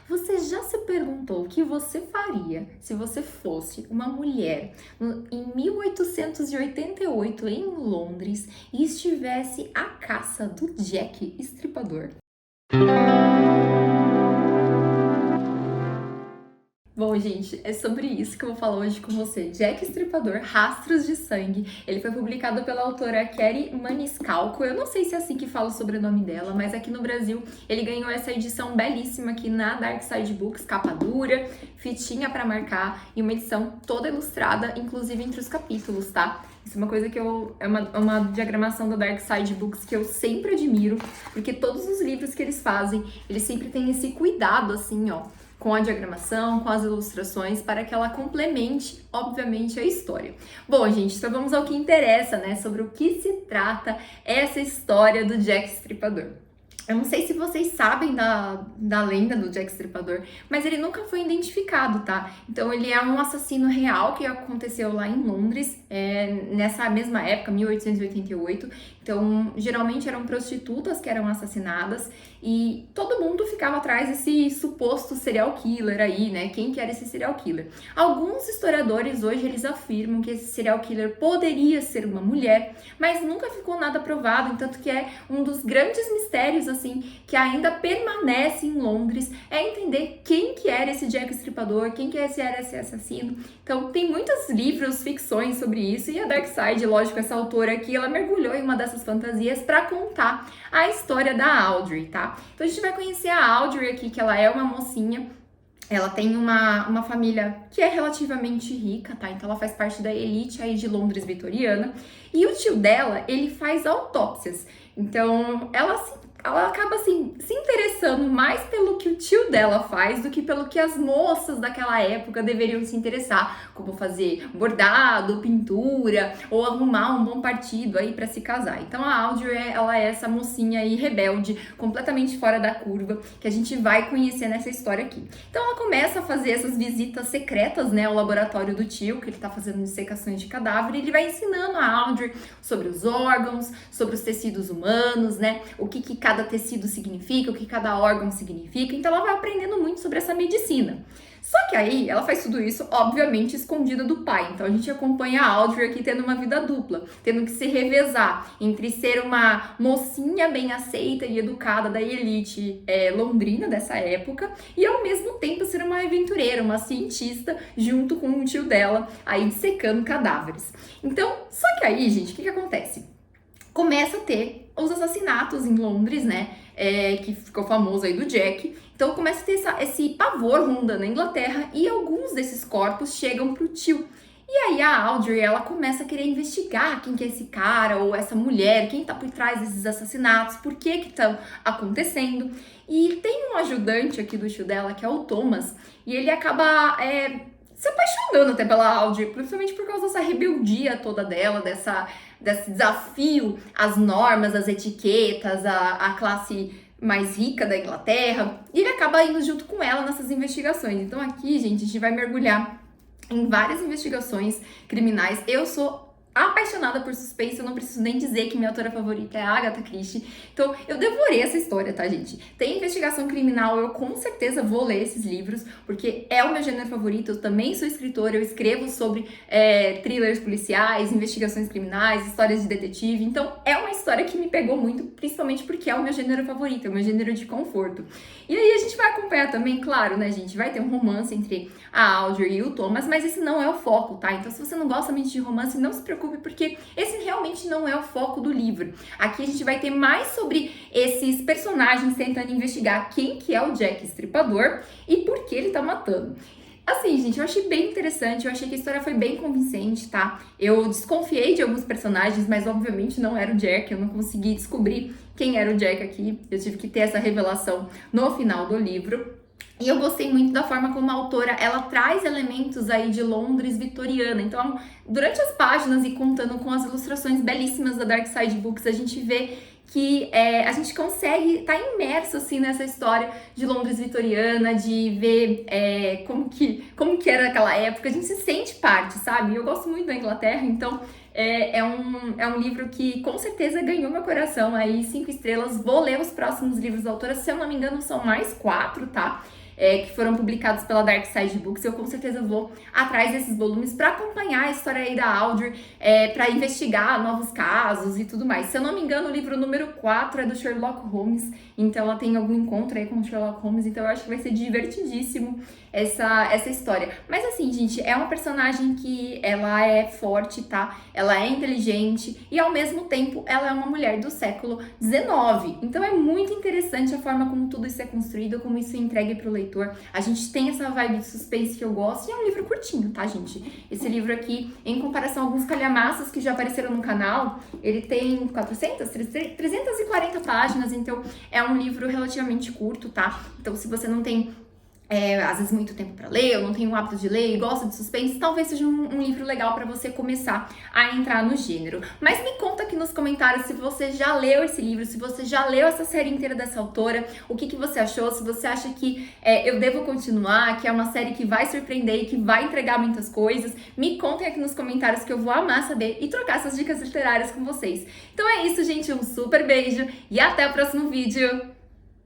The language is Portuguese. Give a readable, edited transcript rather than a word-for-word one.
Você já se perguntou o que você faria se você fosse uma mulher em 1888 em Londres e estivesse à caça do Jack Estripador? Bom, gente, é sobre isso que eu vou falar hoje com você. Jack Estripador, Rastros de Sangue. Ele foi publicado pela autora Kerry Maniscalco. Eu não sei se é assim que fala o sobrenome dela, mas aqui no Brasil ele ganhou essa edição belíssima aqui na Dark Side Books, capa dura, fitinha pra marcar e uma edição toda ilustrada, inclusive entre os capítulos, tá? Isso é uma coisa que é uma diagramação da Dark Side Books que eu sempre admiro, porque todos os livros que eles fazem, eles sempre têm esse cuidado, assim, ó, com a diagramação, com as ilustrações, para que ela complemente, obviamente, a história. Bom, gente, então vamos ao que interessa, né? Sobre o que se trata essa história do Jack Estripador. Eu não sei se vocês sabem da lenda do Jack Estripador, mas ele nunca foi identificado, tá? Então ele é um assassino real que aconteceu lá em Londres, nessa mesma época, 1888. Então, geralmente eram prostitutas que eram assassinadas e todo mundo ficava atrás desse suposto serial killer aí, né? Quem que era esse serial killer? Alguns historiadores hoje eles afirmam que esse serial killer poderia ser uma mulher, mas nunca ficou nada provado, tanto que é um dos grandes mistérios assim que ainda permanece em Londres, é entender quem que era esse Jack Estripador, quem que era esse assassino. Então, tem muitos livros, ficções sobre isso, e a Darkseid, lógico, essa autora aqui, ela mergulhou em uma dessas fantasias para contar a história da Audrey, tá? Então, a gente vai conhecer a Audrey aqui, que ela é uma mocinha. Ela tem uma família que é relativamente rica, tá? Então ela faz parte da elite aí de Londres vitoriana. E o tio dela, ele faz autópsias. Então ela acaba assim se interessando mais pelo que o tio dela faz do que pelo que as moças daquela época deveriam se interessar, como fazer bordado, pintura ou arrumar um bom partido aí para se casar. Então a Audrey, ela é essa mocinha aí rebelde, completamente fora da curva, que a gente vai conhecer nessa história aqui. Então ela começa a fazer essas visitas secretas, né, ao laboratório do tio, que ele tá fazendo dissecações de cadáver, e ele vai ensinando a Audrey sobre os órgãos, sobre os tecidos humanos, né, o que cada tecido significa, o que cada órgão significa. Então ela vai aprendendo muito sobre essa medicina. Só que aí ela faz tudo isso, obviamente, escondida do pai. Então a gente acompanha a Audrey aqui tendo uma vida dupla, tendo que se revezar entre ser uma mocinha bem aceita e educada da elite londrina dessa época e ao mesmo tempo ser uma aventureira, uma cientista, junto com o tio dela, aí dissecando cadáveres. Então, só que aí, gente, o que acontece? Começa a ter os assassinatos em Londres, né? Que ficou famoso aí do Jack. Então começa a ter esse pavor rondando a Inglaterra e alguns desses corpos chegam pro tio. E aí a Audrey, ela começa a querer investigar quem que é esse cara ou essa mulher, quem tá por trás desses assassinatos, por que estão acontecendo. E tem um ajudante aqui do tio dela, que é o Thomas, e ele acaba se apaixonando até pela Audrey, principalmente por causa dessa rebeldia toda dela, desse desafio às normas, às etiquetas, à classe mais rica da Inglaterra, e ele acaba indo junto com ela nessas investigações. Então aqui, gente, a gente vai mergulhar em várias investigações criminais. Eu sou apaixonada por suspense, eu não preciso nem dizer que minha autora favorita é a Agatha Christie. Então, eu devorei essa história, tá, gente? Tem investigação criminal, eu com certeza vou ler esses livros, porque é o meu gênero favorito. Eu também sou escritora, eu escrevo sobre thrillers policiais, investigações criminais, histórias de detetive. Então, é uma história que me pegou muito, principalmente porque é o meu gênero favorito, é o meu gênero de conforto. E aí, a gente vai acompanhar também, claro, né, gente? Vai ter um romance entre a Audrey e o Thomas, mas esse não é o foco, tá? Então, se você não gosta muito de romance, não se preocupe, porque esse realmente não é o foco do livro. Aqui a gente vai ter mais sobre esses personagens tentando investigar quem que é o Jack Estripador e por que ele tá matando. Assim, gente, eu achei bem interessante, eu achei que a história foi bem convincente, tá? Eu desconfiei de alguns personagens, mas obviamente não era o Jack, eu não consegui descobrir quem era o Jack aqui, eu tive que ter essa revelação no final do livro. E eu gostei muito da forma como a autora, ela traz elementos aí de Londres vitoriana. Então, durante as páginas e contando com as ilustrações belíssimas da Dark Side Books, a gente vê que a gente consegue estar imerso assim nessa história de Londres vitoriana, de ver como que era aquela época. A gente se sente parte, sabe? Eu gosto muito da Inglaterra, então é um livro que com certeza ganhou meu coração aí, 5 estrelas. Vou ler os próximos livros da autora, se eu não me engano são mais 4, tá? que foram publicados pela Dark Side Books. Eu com certeza vou atrás desses volumes para acompanhar a história aí da Audrey, para investigar novos casos e tudo mais. Se eu não me engano, o livro número 4 é do Sherlock Holmes, então ela tem algum encontro aí com o Sherlock Holmes, então eu acho que vai ser divertidíssimo essa história. Mas assim, gente, é uma personagem que ela é forte, tá? Ela é inteligente e ao mesmo tempo ela é uma mulher do século XIX. Então é muito interessante a forma como tudo isso é construído, como isso é entregue pro leitor. A gente tem essa vibe de suspense que eu gosto e é um livro curtinho, tá, gente? Esse livro aqui, em comparação a alguns calhamaços que já apareceram no canal, ele tem 340 páginas, então é um livro relativamente curto, tá? Então se você não tem às vezes muito tempo para ler, ou não tem o hábito de ler e gosta de suspense, talvez seja um livro legal para você começar a entrar no gênero. Mas me conta aqui nos comentários se você já leu esse livro, se você já leu essa série inteira dessa autora, o que você achou, se você acha que eu devo continuar, que é uma série que vai surpreender e que vai entregar muitas coisas. Me contem aqui nos comentários que eu vou amar saber e trocar essas dicas literárias com vocês. Então é isso, gente, um super beijo e até o próximo vídeo!